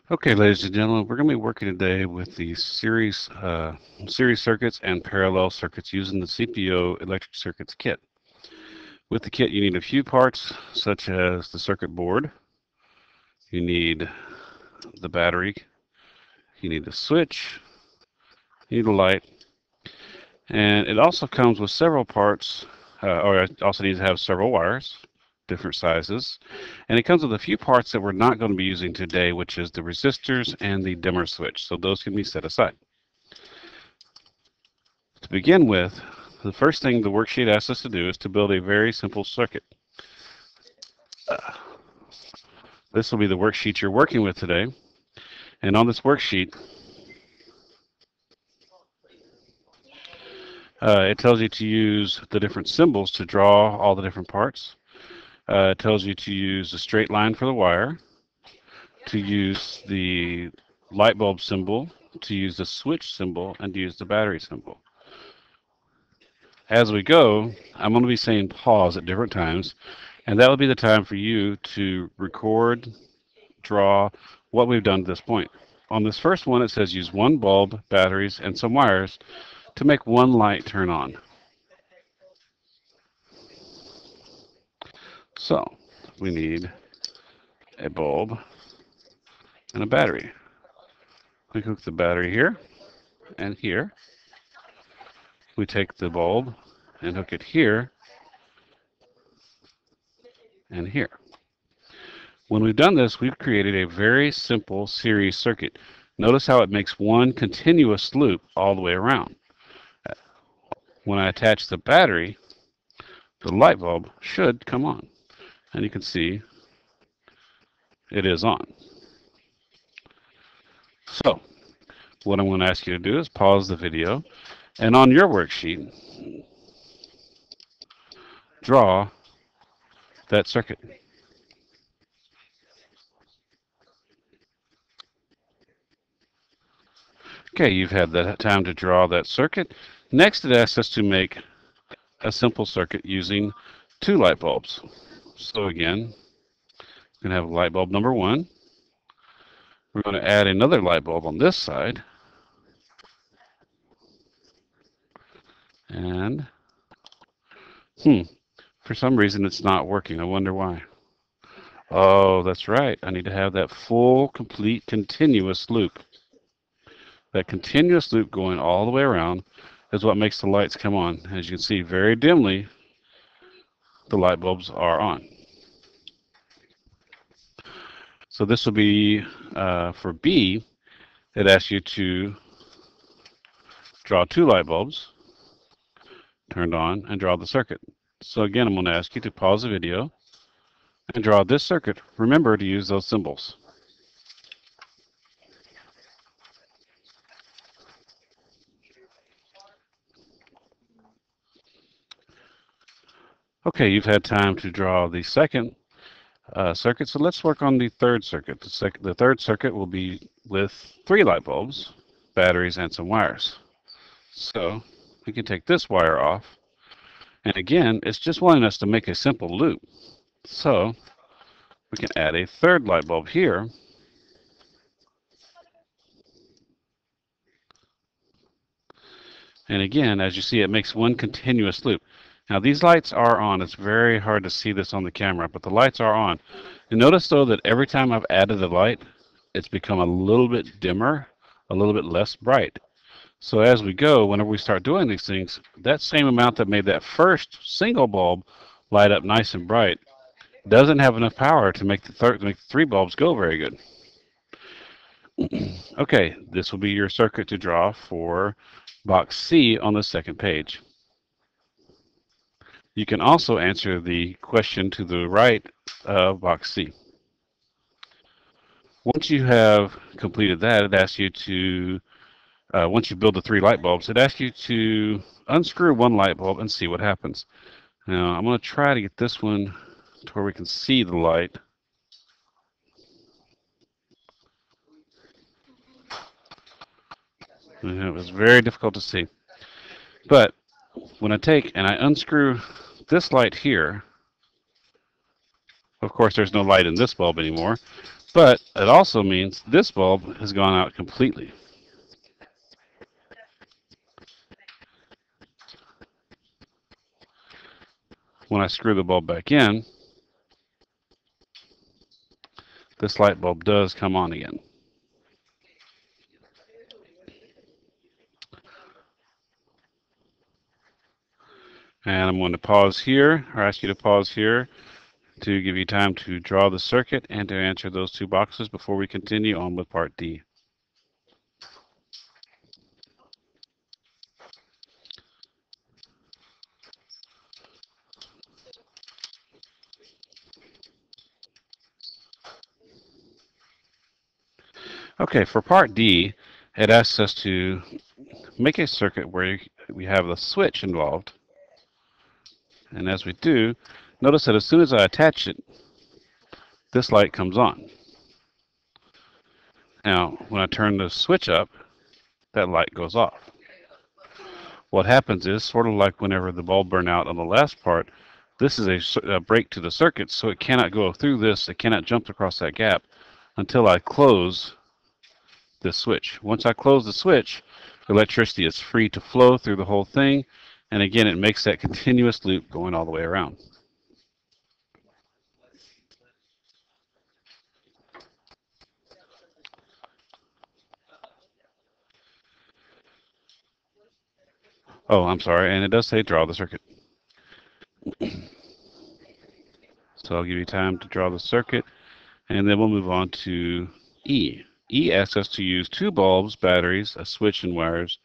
Okay, ladies and gentlemen, we're going to be working today with the series circuits and parallel circuits using the CPO electric circuits kit. With the kit, you need a few parts such as the circuit board, you need the battery, you need a switch, you need a light, and it also comes with several parts, or it also needs to have several wires, different sizes, and it comes with a few parts that we're not going to be using today, which is the resistors and the dimmer switch, so those can be set aside. To begin with, the first thing the worksheet asks us to do is to build a very simple circuit. This will be the worksheet you're working with today, and on this worksheet, it tells you to use the different symbols to draw all the different parts. It tells you to use a straight line for the wire, to use the light bulb symbol, to use the switch symbol, and to use the battery symbol. As we go, I'm going to be saying pause at different times, and that will be the time for you to record, draw what we've done to this point. On this first one, it says use one bulb, batteries, and some wires to make one light turn on. So we need a bulb and a battery. We hook the battery here and here. We take the bulb and hook it here and here. When we've done this, we've created a very simple series circuit. Notice how it makes one continuous loop all the way around. When I attach the battery, the light bulb should come on. And you can see it is on. So, what I'm going to ask you to do is pause the video, and on your worksheet, draw that circuit. Okay, you've had that time to draw that circuit. Next, it asks us to make a simple circuit using two light bulbs. So again, we're going to have light bulb number one. We're going to add another light bulb on this side. And, for some reason it's not working. I wonder why. Oh, that's right. I need to have that full, complete, continuous loop. That continuous loop going all the way around is what makes the lights come on. As you can see very dimly, the light bulbs are on. So this will be, for B, it asks you to draw two light bulbs, turned on, and draw the circuit. So again, I'm going to ask you to pause the video and draw this circuit. Remember to use those symbols. Okay, you've had time to draw the second circuit, so let's work on the third circuit. The third circuit will be with three light bulbs, batteries, and some wires. So we can take this wire off, and again, it's just wanting us to make a simple loop. So we can add a third light bulb here. And again, as you see, it makes one continuous loop. Now these lights are on. It's very hard to see this on the camera, but the lights are on. And notice though that every time I've added the light, it's become a little bit dimmer, a little bit less bright. So as we go, whenever we start doing these things, that same amount that made that first single bulb light up nice and bright doesn't have enough power to make the three bulbs go very good. Okay, this will be your circuit to draw for box C on the second page. You can also answer the question to the right of box C. Once you have completed that, it asks you to, once you build the three light bulbs, it asks you to unscrew one light bulb and see what happens. Now, I'm going to try to get this one to where we can see the light. It was very difficult to see. But when I take and I unscrew this light here, of course there's no light in this bulb anymore, But it also means this bulb has gone out completely. When I screw the bulb back in, this light bulb does come on again. And I'm going to pause here, or ask you to pause here, to give you time to draw the circuit and to answer those two boxes before we continue on with part D. Okay, for part D, it asks us to make a circuit where we have a switch involved. And as we do, notice that as soon as I attach it, this light comes on. Now, when I turn the switch up, that light goes off. What happens is, sort of like whenever the bulb burned out on the last part, this is a break to the circuit, so it cannot go through this, it cannot jump across that gap until I close this switch. Once I close the switch, electricity is free to flow through the whole thing, and again, it makes that continuous loop going all the way around. Oh, I'm sorry, and it does say draw the circuit. So I'll give you time to draw the circuit, and then we'll move on to E. E asks us to use two bulbs, batteries, a switch, and wires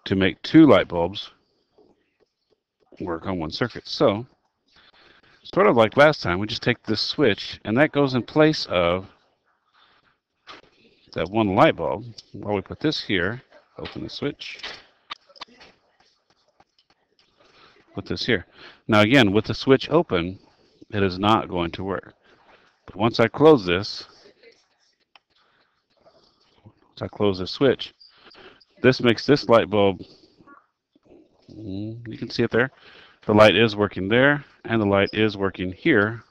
to make two light bulbs work on one circuit. So, sort of like last time, we just take this switch, and that goes in place of that one light bulb. While we put this here, open the switch, put this here. Now again, with the switch open, it is not going to work. But once I close this, switch, this makes this light bulb, you can see it there, the light is working there, and the light is working here.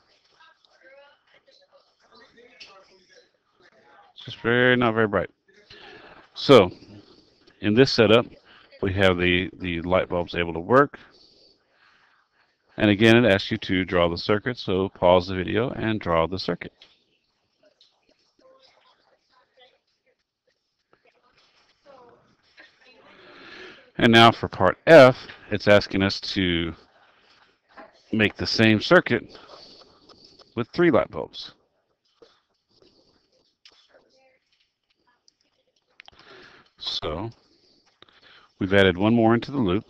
It's just not very bright. So, in this setup, we have the light bulbs able to work. And again, it asks you to draw the circuit, so pause the video and draw the circuit. And now for part F, it's asking us to make the same circuit with 3 light bulbs. So we've added one more into the loop.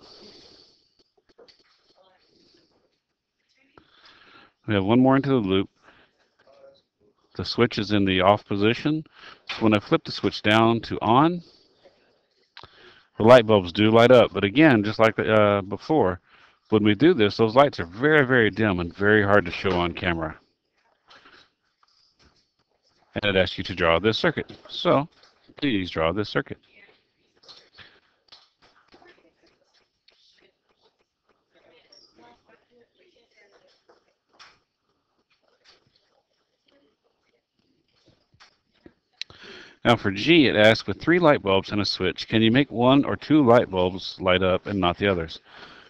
We have one more into the loop. The switch is in the off position. So when I flip the switch down to on, the light bulbs do light up. But again, just like before, when we do this, those lights are very, very dim and very hard to show on camera. And it asks you to draw this circuit. So please draw this circuit. Now for G, it asks, with 3 light bulbs and a switch, can you make 1 or 2 light bulbs light up and not the others?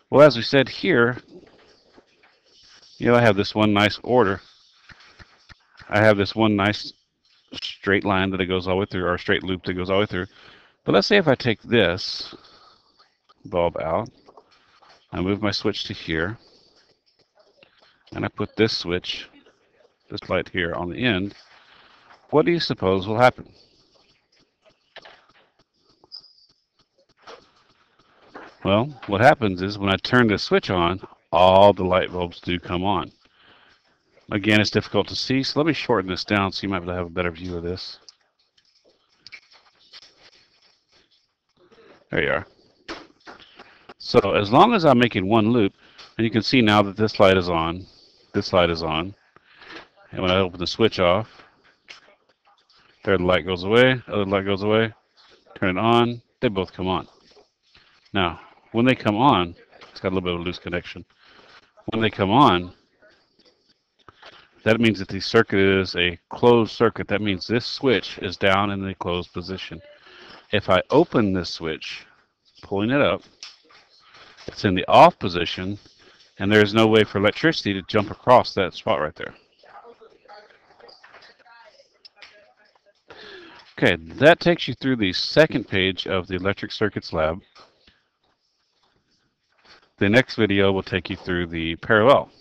Well, as we said here, I have this one nice order. I have this one nice straight line that it goes all the way through, or straight loop that goes all the way through. But let's say if I take this bulb out, I move my switch to here, and I put this switch, this light here on the end, what do you suppose will happen? Well, what happens is when I turn this switch on, all the light bulbs do come on. Again, it's difficult to see, so let me shorten this down so you might be able to have a better view of this. There you are. So as long as I'm making one loop, and you can see now that this light is on, this light is on, and when I open the switch off, there the light goes away, other light goes away, turn it on, they both come on. Now, when they come on, it's got a little bit of a loose connection. When they come on, That means that the circuit is a closed circuit. That means this switch is down in the closed position. If I open this switch, pulling it up, it's in the off position, and there's no way for electricity to jump across that spot right there. Okay, that takes you through the second page of the electric circuits lab. The next video will take you through the parallel.